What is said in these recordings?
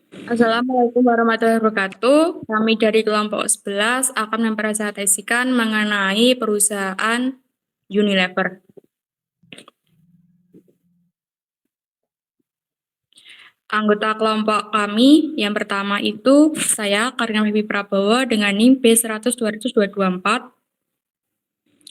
Assalamualaikum warahmatullahi wabarakatuh. Kami dari kelompok 11 akan mempresentasikan mengenai perusahaan Unilever. Anggota kelompok kami yang pertama itu saya Karina Wibi Prabowo dengan NIM B100-200-224.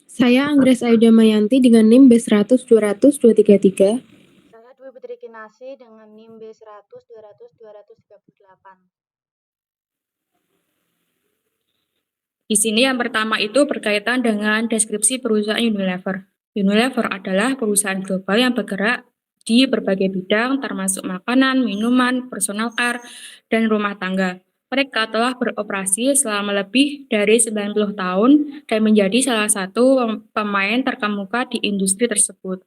Saya Anggres Aida Mayanti dengan NIM B100-200-233. Saya Dwi Putri Kinasi dengan NIM B100-200-238. Di sini yang pertama itu berkaitan dengan deskripsi perusahaan Unilever. Unilever adalah perusahaan global yang bergerak di berbagai bidang termasuk makanan, minuman, personal care, dan rumah tangga. Mereka telah beroperasi selama lebih dari 90 tahun dan menjadi salah satu pemain terkemuka di industri tersebut.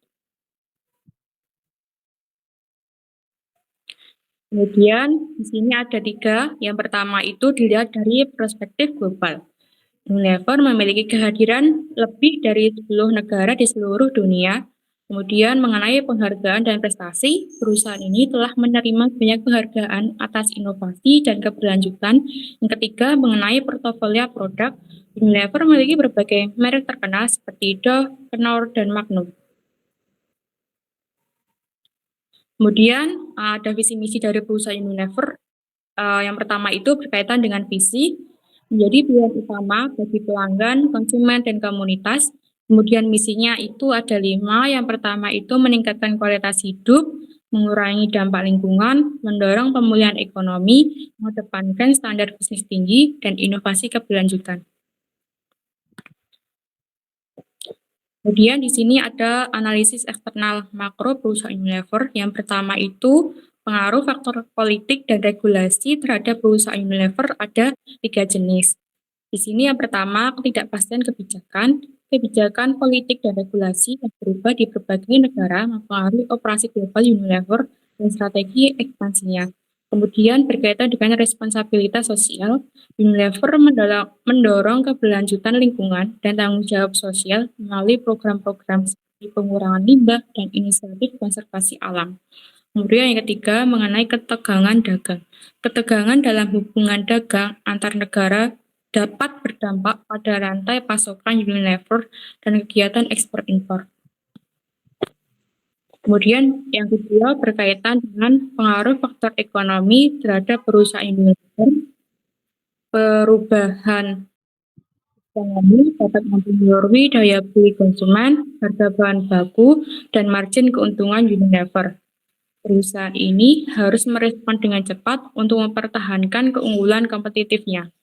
Kemudian di sini ada 3. Yang pertama itu dilihat dari perspektif global. Unilever memiliki kehadiran lebih dari 10 negara di seluruh dunia. Kemudian mengenai penghargaan dan prestasi, perusahaan ini telah menerima banyak penghargaan atas inovasi dan keberlanjutan. Yang ketiga, mengenai portofolio produk, Unilever memiliki berbagai merek terkenal seperti Dove, Knorr, dan Magnum. Kemudian ada visi misi dari perusahaan Unilever. Yang pertama itu berkaitan dengan visi, menjadi pilihan utama bagi pelanggan, konsumen, dan komunitas. Kemudian misinya itu ada 5. Yang pertama itu meningkatkan kualitas hidup, mengurangi dampak lingkungan, mendorong pemulihan ekonomi, mengedepankan standar bisnis tinggi, dan inovasi keberlanjutan. Kemudian di sini ada analisis eksternal makro perusahaan Unilever. Yang pertama itu pengaruh faktor politik dan regulasi terhadap perusahaan Unilever ada 3 jenis. Di sini yang pertama, ketidakpastian kebijakan. Kebijakan politik dan regulasi yang berubah di berbagai negara mempengaruhi operasi global Unilever dan strategi ekspansinya. Kemudian berkaitan dengan responsabilitas sosial, Unilever mendorong keberlanjutan lingkungan dan tanggung jawab sosial melalui program-program seperti pengurangan limbah dan inisiatif konservasi alam. Kemudian yang ketiga, mengenai ketegangan dagang. Ketegangan dalam hubungan dagang antar negara dapat berdampak pada rantai pasokan Unilever dan kegiatan ekspor-impor. Kemudian yang kedua berkaitan dengan pengaruh faktor ekonomi terhadap perusahaan Unilever. Perubahan ekonomi dapat mempengaruhi daya beli konsumen, harga bahan baku, dan margin keuntungan Unilever. Perusahaan ini harus merespon dengan cepat untuk mempertahankan keunggulan kompetitifnya.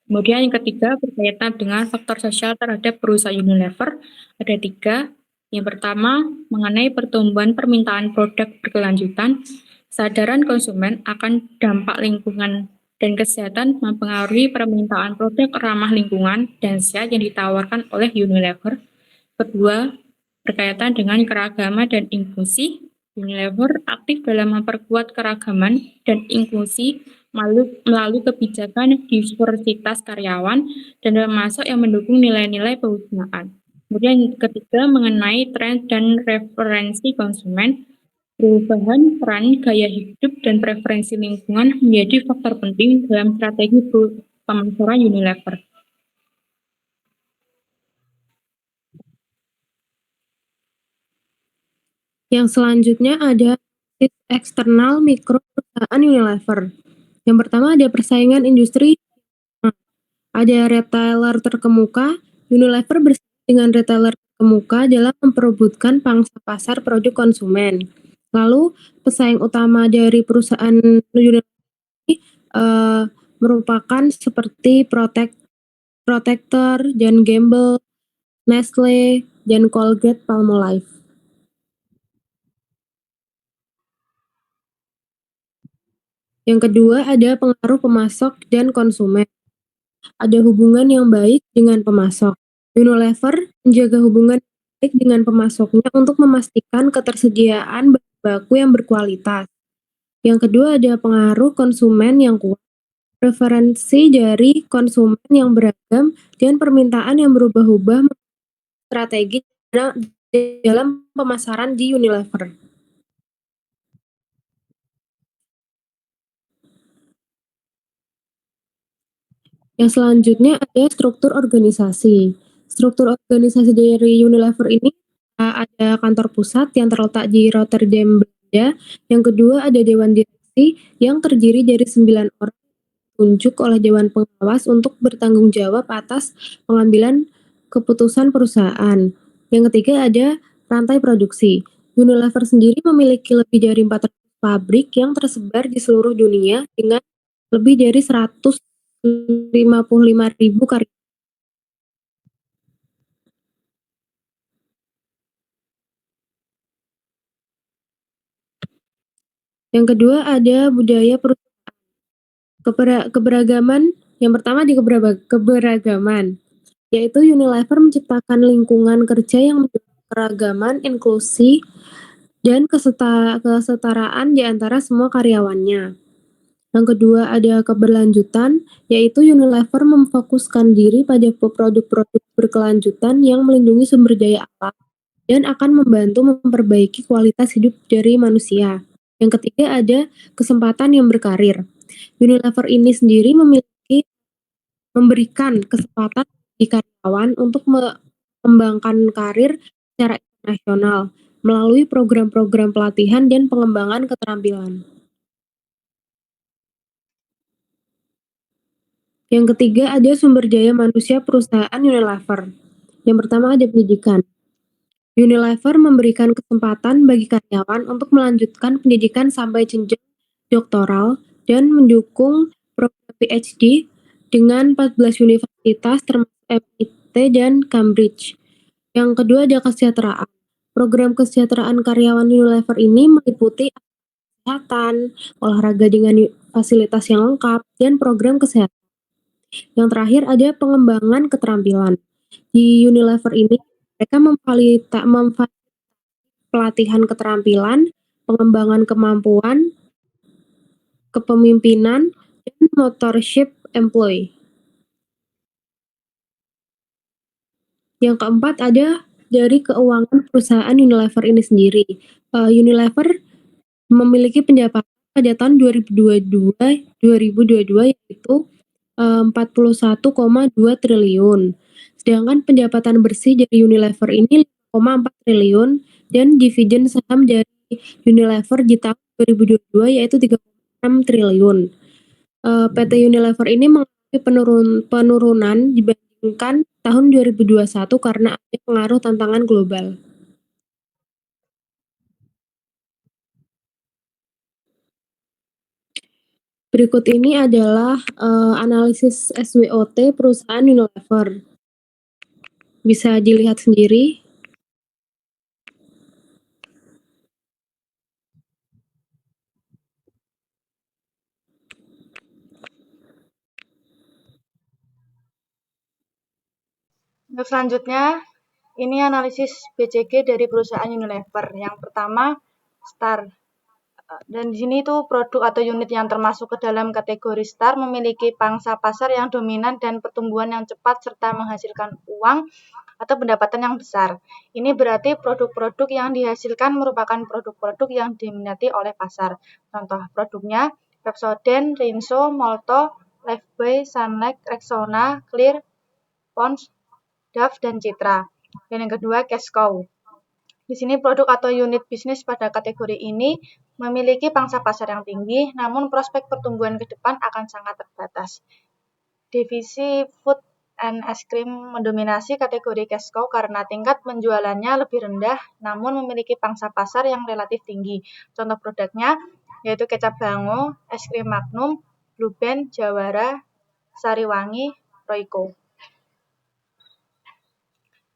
Kemudian yang ketiga berkaitan dengan faktor sosial terhadap perusahaan Unilever, ada 3. Yang pertama, mengenai pertumbuhan permintaan produk berkelanjutan, kesadaran konsumen akan dampak lingkungan dan kesehatan mempengaruhi permintaan produk ramah lingkungan dan sehat yang ditawarkan oleh Unilever. Kedua, berkaitan dengan keragaman dan inklusi, Unilever aktif dalam memperkuat keragaman dan inklusi melalui kebijakan diversitas karyawan dan termasuk yang mendukung nilai-nilai perusahaan. Kemudian yang ketiga mengenai tren dan referensi konsumen, perubahan peran gaya hidup dan preferensi lingkungan menjadi faktor penting dalam strategi pemasaran Unilever. Yang selanjutnya ada eksternal mikro perusahaan Unilever. Yang pertama ada persaingan industri. Ada retailer terkemuka. Unilever bersaing dengan retailer terkemuka dalam memperebutkan pangsa pasar produk konsumen. Lalu pesaing utama dari perusahaan Unilever ini merupakan seperti Protector, John Gamble, Nestle, dan Colgate-Palmolive. Yang kedua ada pengaruh pemasok dan konsumen. Ada hubungan yang baik dengan pemasok. Unilever menjaga hubungan baik dengan pemasoknya untuk memastikan ketersediaan bahan baku yang berkualitas. Yang kedua ada pengaruh konsumen yang kuat. Preferensi dari konsumen yang beragam dan permintaan yang berubah-ubah strategi dalam pemasaran di Unilever. Yang selanjutnya ada struktur organisasi. Struktur organisasi dari Unilever ini ada kantor pusat yang terletak di Rotterdam, Belanda. Yang kedua ada dewan direksi yang terdiri dari 9 orang ditunjuk oleh dewan pengawas untuk bertanggung jawab atas pengambilan keputusan perusahaan. Yang ketiga ada rantai produksi. Unilever sendiri memiliki lebih dari 400 pabrik yang tersebar di seluruh dunia dengan lebih dari 155.000 karyawan. Yang kedua ada budaya keberagaman. Yang pertama di keberagaman, yaitu Unilever menciptakan lingkungan kerja yang mendukung keragaman, inklusi, dan kesetaraan di antara semua karyawannya. Yang kedua ada keberlanjutan, yaitu Unilever memfokuskan diri pada produk-produk berkelanjutan yang melindungi sumber daya alam dan akan membantu memperbaiki kualitas hidup dari manusia. Yang ketiga ada kesempatan yang berkarir. Unilever ini sendiri memberikan kesempatan bagi karyawan untuk mengembangkan karir secara internasional melalui program-program pelatihan dan pengembangan keterampilan. Yang ketiga ada sumber daya manusia perusahaan Unilever. Yang pertama ada pendidikan. Unilever memberikan kesempatan bagi karyawan untuk melanjutkan pendidikan sampai jenjang doktoral dan mendukung program PhD dengan 14 universitas termasuk MIT dan Cambridge. Yang kedua ada kesejahteraan. Program kesejahteraan karyawan Unilever ini meliputi kesehatan, olahraga dengan fasilitas yang lengkap, dan program kesehatan. Yang terakhir ada pengembangan keterampilan. Di Unilever ini mereka memfasilitasi pelatihan keterampilan, pengembangan kemampuan, kepemimpinan, dan mentorship employee. Yang keempat ada dari keuangan perusahaan Unilever ini sendiri. Unilever memiliki pendapatan pada tahun 2022 yaitu 41,2 triliun. Sedangkan pendapatan bersih dari Unilever ini 5,4 triliun dan dividen saham dari Unilever di tahun 2022 yaitu 3,6 triliun. PT Unilever ini mengalami penurunan dibandingkan tahun 2021 karena ada pengaruh tantangan global. Berikut ini adalah analisis SWOT perusahaan Unilever. Bisa dilihat sendiri. Untuk selanjutnya, ini analisis BCG dari perusahaan Unilever. Yang pertama, STAR. Dan di sini tuh produk atau unit yang termasuk ke dalam kategori STAR memiliki pangsa pasar yang dominan dan pertumbuhan yang cepat serta menghasilkan uang atau pendapatan yang besar. Ini berarti produk-produk yang dihasilkan merupakan produk-produk yang diminati oleh pasar. Contoh produknya Pepsodent, Rinso, Molto, Lifebuoy, Sunlight, Rexona, Clear, Pond's, Dove, dan Citra. Dan yang kedua cash cow. Di sini produk atau unit bisnis pada kategori ini memiliki pangsa pasar yang tinggi, namun prospek pertumbuhan ke depan akan sangat terbatas. Divisi food and ice cream mendominasi kategori cash cow karena tingkat penjualannya lebih rendah, namun memiliki pangsa pasar yang relatif tinggi. Contoh produknya yaitu kecap Bango, es krim Magnum, Blue Band, Jawara, Sariwangi, Royco.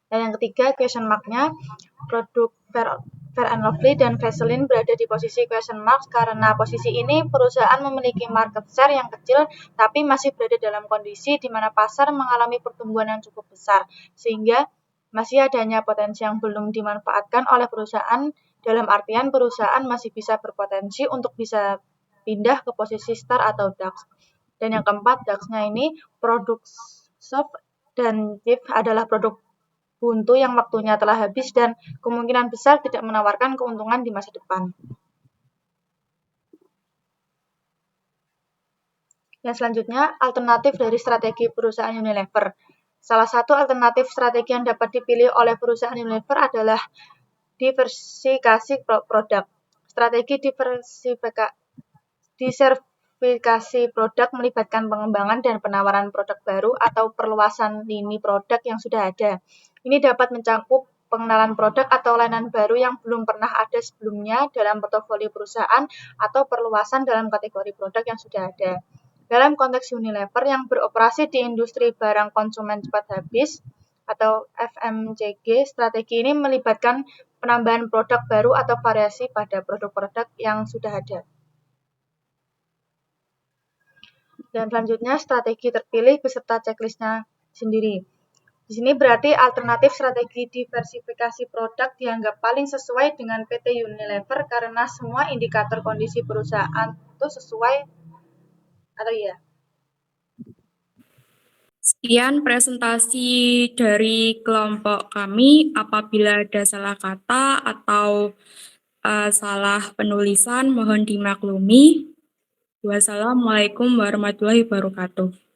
Dan yang ketiga, question mark-nya, produk Fair and Lovely dan Vaseline berada di posisi question mark karena posisi ini perusahaan memiliki market share yang kecil tapi masih berada dalam kondisi di mana pasar mengalami pertumbuhan yang cukup besar sehingga masih adanya potensi yang belum dimanfaatkan oleh perusahaan, dalam artian perusahaan masih bisa berpotensi untuk bisa pindah ke posisi star atau DAX. Dan yang keempat, DAX-nya ini produk soft dan Chief adalah produk buntu yang waktunya telah habis dan kemungkinan besar tidak menawarkan keuntungan di masa depan. Yang selanjutnya, alternatif dari strategi perusahaan Unilever. Salah satu alternatif strategi yang dapat dipilih oleh perusahaan Unilever adalah diversifikasi produk. Strategi diversifikasi produk melibatkan pengembangan dan penawaran produk baru atau perluasan lini produk yang sudah ada. Ini dapat mencakup pengenalan produk atau layanan baru yang belum pernah ada sebelumnya dalam portofolio perusahaan atau perluasan dalam kategori produk yang sudah ada. Dalam konteks Unilever yang beroperasi di industri barang konsumen cepat habis atau FMCG, strategi ini melibatkan penambahan produk baru atau variasi pada produk-produk yang sudah ada. Dan selanjutnya strategi terpilih beserta checklistnya sendiri. Di sini berarti alternatif strategi diversifikasi produk dianggap paling sesuai dengan PT Unilever karena semua indikator kondisi perusahaan itu sesuai atau iya. Sekian presentasi dari kelompok kami. Apabila ada salah kata atau salah penulisan, mohon dimaklumi. Wassalamualaikum warahmatullahi wabarakatuh.